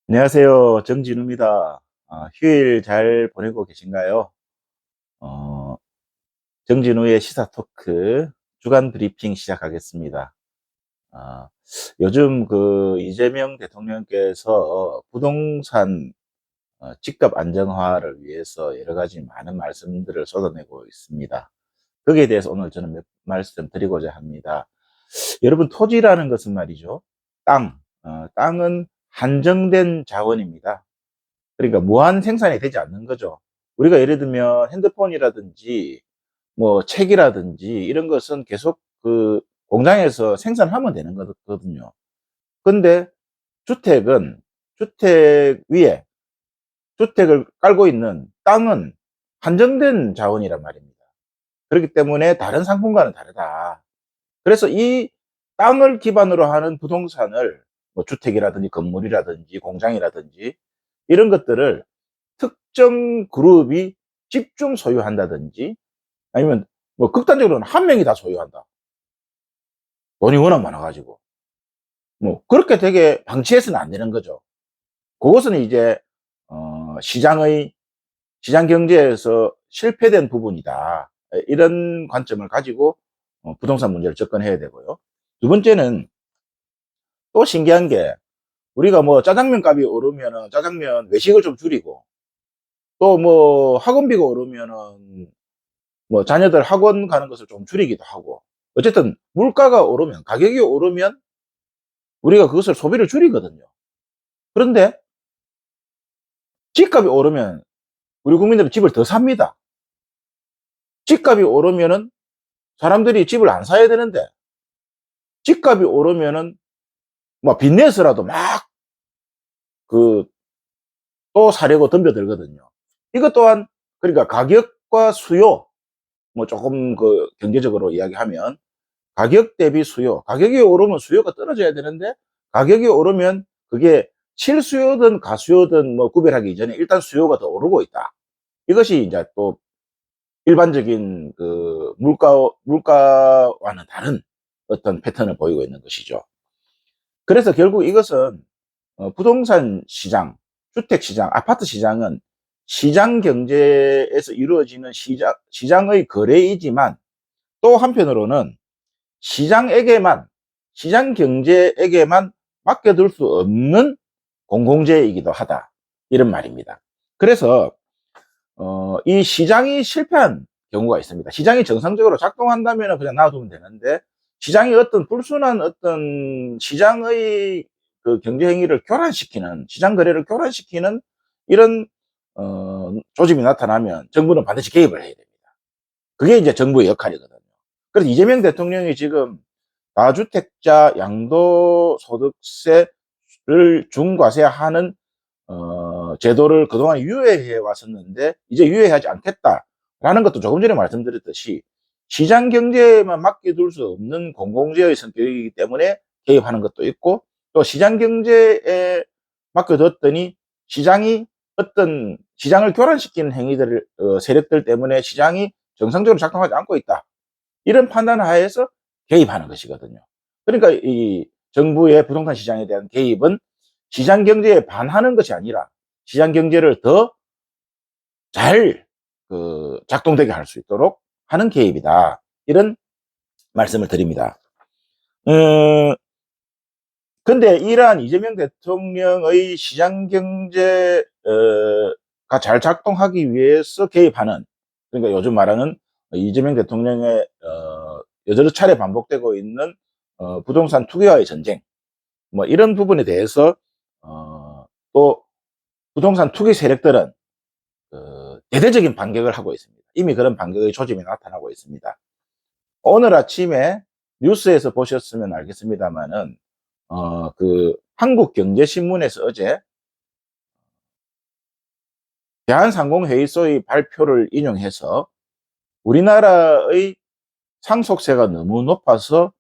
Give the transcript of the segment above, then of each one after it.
안녕하세요. 정진우입니다. 휴일 잘 보내고 계신가요? 어, 정진우의 시사 토크 주간 브리핑 시작하겠습니다. 아, 요즘 그 이재명 대통령께서 부동산 집값 안정화를 위해서 여러 가지 많은 말씀들을 쏟아내고 있습니다. 거기에 대해서 오늘 저는 몇 말씀 드리고자 합니다. 여러분, 토지라는 것은 말이죠. 땅은 한정된 자원입니다. 그러니까 무한 생산이 되지 않는 거죠. 우리가 예를 들면 핸드폰이라든지 뭐 책이라든지 이런 것은 계속 그 공장에서 생산하면 되는 거거든요. 근데 주택은 주택 위에 주택을 깔고 있는 땅은 한정된 자원이란 말입니다. 그렇기 때문에 다른 상품과는 다르다. 그래서 이 땅을 기반으로 하는 부동산을 뭐 주택이라든지 건물이라든지 공장이라든지 이런 것들을 특정 그룹이 집중 소유한다든지 아니면 뭐 극단적으로는 한 명이 다 소유한다. 돈이 워낙 많아가지고. 뭐 그렇게 되게 방치해서는 안 되는 거죠. 그것은 이제 시장 경제에서 실패된 부분이다. 이런 관점을 가지고 부동산 문제를 접근해야 되고요. 두 번째는 또 신기한 게 우리가 뭐 짜장면 값이 오르면은 짜장면 외식을 좀 줄이고 또 뭐 학원비가 오르면은 뭐 자녀들 학원 가는 것을 좀 줄이기도 하고 어쨌든 물가가 오르면 가격이 오르면 우리가 그것을 소비를 줄이거든요. 그런데 집값이 오르면 우리 국민들은 집을 더 삽니다. 집값이 오르면은 사람들이 집을 안 사야 되는데 집값이 오르면은 뭐 빚내서라도 막 그 또 사려고 덤벼들거든요. 이것 또한 그러니까 가격과 수요 뭐 조금 그 경제적으로 이야기하면 가격 대비 수요. 가격이 오르면 수요가 떨어져야 되는데 가격이 오르면 그게 실수요든 가수요든 뭐 구별하기 이전에 일단 수요가 더 오르고 있다. 이것이 이제 또 일반적인 그 물가와는 다른 어떤 패턴을 보이고 있는 것이죠. 그래서 결국 이것은 부동산 시장, 주택 시장, 아파트 시장은 시장 경제에서 이루어지는 시장의 거래이지만 또 한편으로는 시장에게만, 시장 경제에게만 맡겨둘 수 없는 공공재이기도 하다. 이런 말입니다. 그래서, 이 시장이 실패한 경우가 있습니다. 시장이 정상적으로 작동한다면 그냥 놔두면 되는데, 시장이 어떤 불순한 어떤 시장의 그 경제 행위를 교란시키는, 시장 거래를 교란시키는 이런, 조짐이 나타나면 정부는 반드시 개입을 해야 됩니다. 그게 이제 정부의 역할이거든요. 그래서 이재명 대통령이 지금 다주택자 양도소득세를 중과세하는 제도를 그동안 유예해 왔었는데 이제 유예하지 않겠다라는 것도 조금 전에 말씀드렸듯이 시장 경제에만 맡겨둘 수 없는 공공재의 성격이기 때문에 개입하는 것도 있고 또 시장 경제에 맡겨뒀더니 시장이 어떤 시장을 교란시키는 행위들 세력들 때문에 시장이 정상적으로 작동하지 않고 있다. 이런 판단 하에서 개입하는 것이거든요. 그러니까 이 정부의 부동산 시장에 대한 개입은 시장 경제에 반하는 것이 아니라 시장 경제를 더 잘 작동되게 할 수 있도록 하는 개입이다. 이런 말씀을 드립니다. 근데 이러한 이재명 대통령의 시장 경제가 잘 작동하기 위해서 개입하는, 그러니까 요즘 말하는 이재명 대통령의 여러 차례 반복되고 있는 부동산 투기와의 전쟁, 뭐 이런 부분에 대해서 또 부동산 투기 세력들은 대대적인 반격을 하고 있습니다. 이미 그런 반격의 조짐이 나타나고 있습니다. 오늘 아침에 뉴스에서 보셨으면 알겠습니다만은 그 한국경제신문에서 어제 대한상공회의소의 발표를 인용해서 우리나라의 상속세가 너무 높아서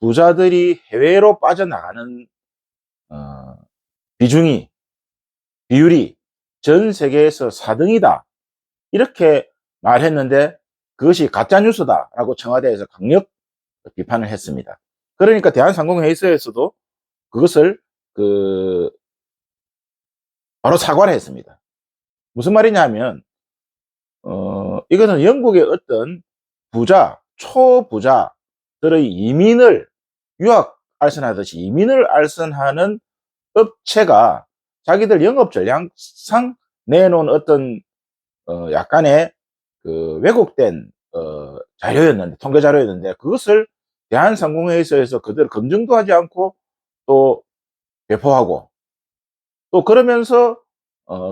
부자들이 해외로 빠져나가는 어, 비중이 비율이 전 세계에서 4등이다 이렇게 말했는데 그것이 가짜뉴스다라고 청와대에서 강력 비판을 했습니다. 그러니까 대한상공회의소에서도 그것을 그 바로 사과를 했습니다. 무슨 말이냐 하면 이것은 영국의 어떤 부자, 초부자들의 이민을 유학 알선하듯이 이민을 알선하는 업체가 자기들 영업 전략상 내놓은 어떤 약간의 그 왜곡된 자료였는데, 통계 자료였는데, 그것을 대한상공회의소에서 그대로 검증도 하지 않고 또 배포하고, 또 그러면서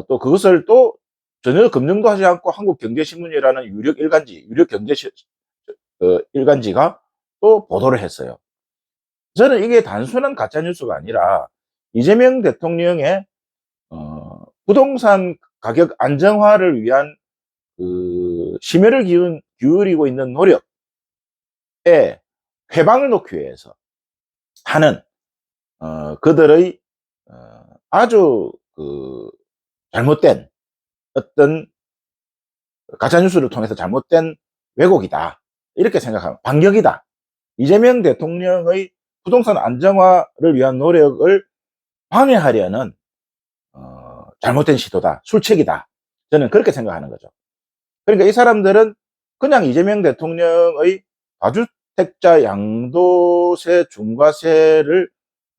또 그것을 또 전혀 검증도 하지 않고 한국경제신문이라는 유력 경제 일간지가 또 보도를 했어요. 저는 이게 단순한 가짜뉴스가 아니라 이재명 대통령의 부동산 가격 안정화를 위한 그 심혈을 기울이고 있는 노력에 회방을 놓기 위해서 하는 그들의 아주 그 잘못된 어떤 가짜뉴스를 통해서 잘못된 왜곡이다, 이렇게 생각하면 반격이다. 이재명 대통령의 부동산 안정화를 위한 노력을 방해하려는 잘못된 시도다, 술책이다, 저는 그렇게 생각하는 거죠. 그러니까 이 사람들은 그냥 이재명 대통령의 다주택자 양도세 중과세를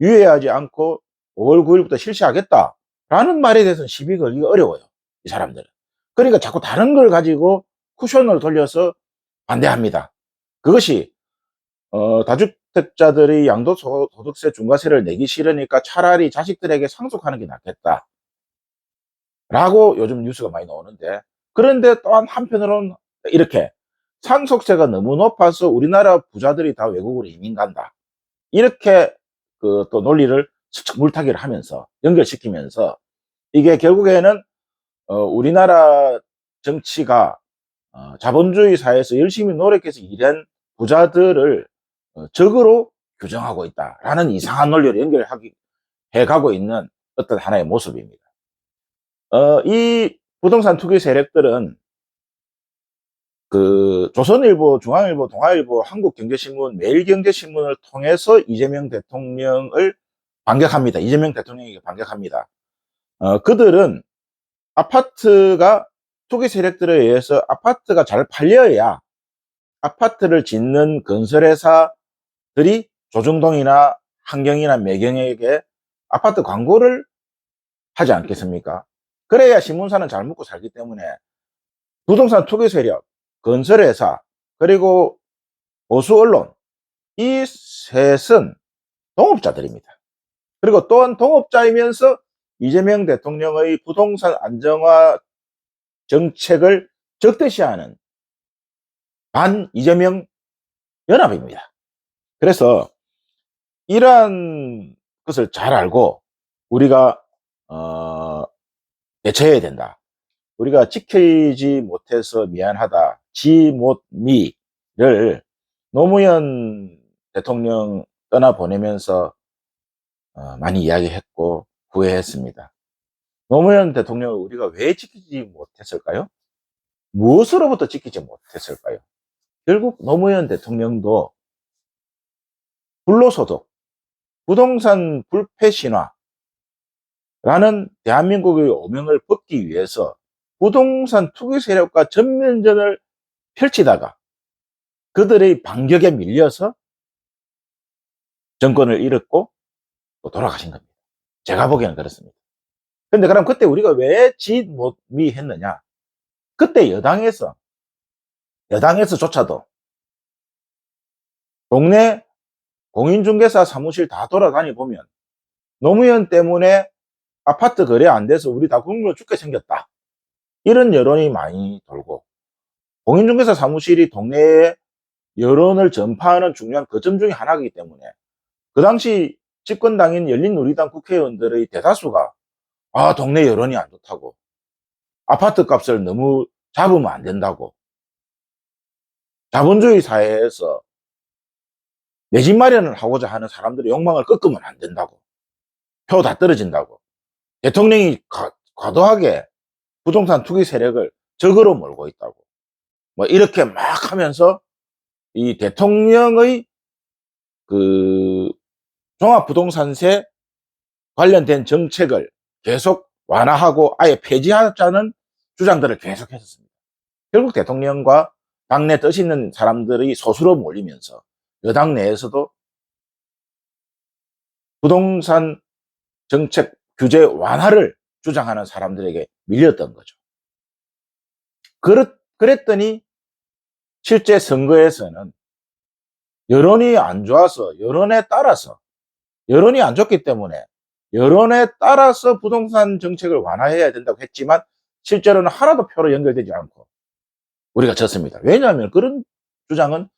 유예하지 않고 5월 9일부터 실시하겠다라는 말에 대해서는 시비 걸기가 어려워요, 이 사람들은. 그러니까 자꾸 다른 걸 가지고 쿠션을 돌려서 반대합니다. 그것이 다주택자들이 양도소득세 중과세를 내기 싫으니까 차라리 자식들에게 상속하는 게 낫겠다 라고 요즘 뉴스가 많이 나오는데, 그런데 또한 한편으로는 이렇게 상속세가 너무 높아서 우리나라 부자들이 다 외국으로 이민 간다, 이렇게 그 또 논리를 물타기를 하면서 연결시키면서, 이게 결국에는 우리나라 정치가 자본주의 사회에서 열심히 노력해서 일한 부자들을 적으로 규정하고 있다라는 이상한 논리를 해가고 있는 어떤 하나의 모습입니다. 이 부동산 투기 세력들은 그 조선일보, 중앙일보, 동아일보, 한국경제신문, 매일경제신문을 통해서 이재명 대통령을 반격합니다. 이재명 대통령에게 반격합니다. 그들은 아파트가 투기 세력들에 의해서 아파트가 잘 팔려야 아파트를 짓는 건설회사들이 조중동이나 한경이나 매경에게 아파트 광고를 하지 않겠습니까? 그래야 신문사는 잘 먹고 살기 때문에 부동산 투기 세력, 건설회사, 그리고 보수 언론, 이 셋은 동업자들입니다. 그리고 또한 동업자이면서 이재명 대통령의 부동산 안정화 정책을 적대시하는 반 이재명 연합입니다. 그래서 이러한 것을 잘 알고 우리가 대처해야 된다. 우리가 지키지 못해서 미안하다, 지 못 미를 노무현 대통령 떠나보내면서 많이 이야기했고 후회했습니다. 노무현 대통령을 우리가 왜 지키지 못했을까요? 무엇으로부터 지키지 못했을까요? 결국 노무현 대통령도 불로소득, 부동산 불패 신화라는 대한민국의 오명을 벗기 위해서 부동산 투기 세력과 전면전을 펼치다가 그들의 반격에 밀려서 정권을 잃었고 또 돌아가신 겁니다. 제가 보기에는 그렇습니다. 근데 그럼 그때 우리가 왜 지못미 했느냐? 그때 여당에서조차도 동네 공인중개사 사무실 다 돌아다니 보면 노무현 때문에 아파트 거래 안 돼서 우리 다 굶어 죽게 생겼다, 이런 여론이 많이 돌고, 공인중개사 사무실이 동네에 여론을 전파하는 중요한 거점 중에 하나이기 때문에 그 당시 집권당인 열린우리당 국회의원들의 대다수가 동네 여론이 안 좋다고, 아파트 값을 너무 잡으면 안 된다고, 자본주의 사회에서 내 집 마련을 하고자 하는 사람들의 욕망을 꺾으면 안 된다고, 표 다 떨어진다고, 대통령이 과도하게 부동산 투기 세력을 적으로 몰고 있다고, 뭐 이렇게 막 하면서 이 대통령의 그 종합부동산세 관련된 정책을 계속 완화하고 아예 폐지하자는 주장들을 계속했었습니다. 결국 대통령과 당내 뜻 있는 사람들이 소수로 몰리면서 여당 내에서도 부동산 정책 규제 완화를 주장하는 사람들에게 밀렸던 거죠. 그랬더니 실제 선거에서는 여론이 안 좋아서 여론이 안 좋기 때문에 여론에 따라서 부동산 정책을 완화해야 된다고 했지만 실제로는 하나도 표로 연결되지 않고 우리가 졌습니다. 왜냐하면 그런 주장은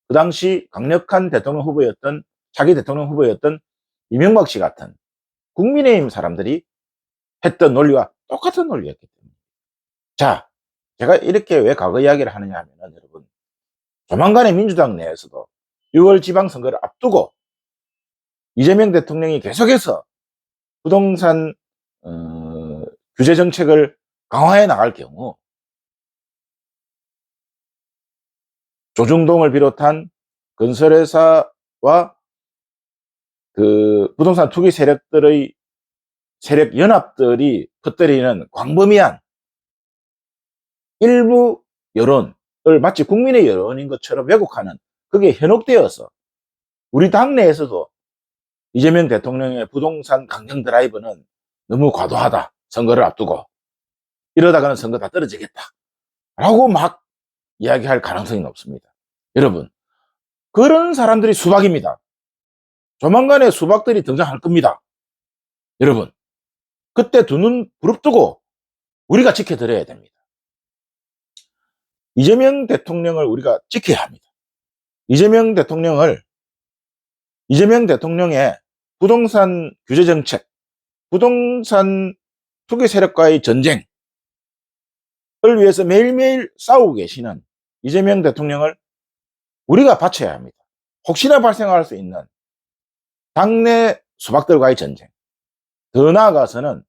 그 당시 강력한 대통령 후보였던 차기 대통령 후보였던 이명박 씨 같은 국민의힘 사람들이 했던 논리와 똑같은 논리였기 때문에. 자, 제가 이렇게 왜 과거 이야기를 하느냐 하면 여러분, 조만간에 민주당 내에서도 6월 지방선거를 앞두고 이재명 대통령이 계속해서 부동산 규제 정책을 강화해 나갈 경우 조중동을 비롯한 건설회사와 그 부동산 투기 세력들의 세력 연합들이 퍼뜨리는 광범위한 일부 여론을 마치 국민의 여론인 것처럼 왜곡하는 그게 현혹되어서 우리 당내에서도 이재명 대통령의 부동산 강경 드라이브는 너무 과도하다. 선거를 앞두고 이러다가는 선거 다 떨어지겠다. 라고 막 이야기할 가능성이 높습니다. 여러분, 그런 사람들이 수박입니다. 조만간에 수박들이 등장할 겁니다. 여러분, 그때 두 눈 부릅뜨고 우리가 지켜드려야 됩니다. 이재명 대통령을 우리가 지켜야 합니다. 이재명 대통령의 부동산 규제 정책, 부동산 투기 세력과의 전쟁을 위해서 매일매일 싸우고 계시는 이재명 대통령을 우리가 바쳐야 합니다. 혹시나 발생할 수 있는 당내 수박들과의 전쟁, 더 나아가서는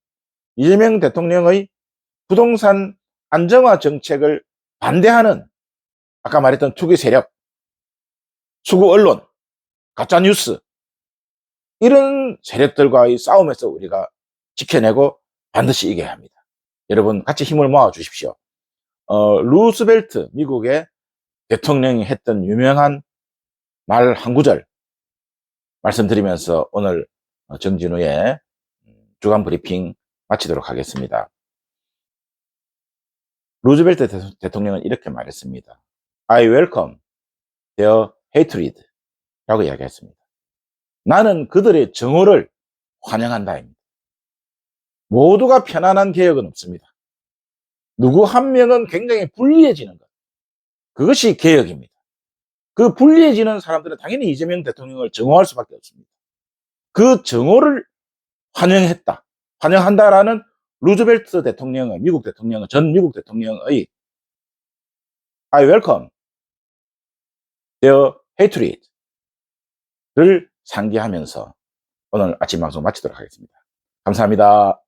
이재명 대통령의 부동산 안정화 정책을 반대하는 아까 말했던 투기 세력, 수구 언론, 가짜뉴스 이런 세력들과의 싸움에서 우리가 지켜내고 반드시 이겨야 합니다. 여러분 같이 힘을 모아 주십시오. 루스벨트 미국의 대통령이 했던 유명한 말 한 구절 말씀드리면서 오늘 정진우의 주간 브리핑 마치도록 하겠습니다. 루즈벨트 대통령은 이렇게 말했습니다. I welcome their hatred 라고 이야기했습니다. 나는 그들의 정오를 환영한다입니다. 모두가 편안한 개혁은 없습니다. 누구 한 명은 굉장히 불리해지는 것. 그것이 개혁입니다. 그 불리해지는 사람들은 당연히 이재명 대통령을 정오할 수밖에 없습니다. 그 정오를 환영한다라는 루즈벨트 대통령의 전 미국 대통령의 I welcome their hatred를 상기하면서 오늘 아침 방송 마치도록 하겠습니다. 감사합니다.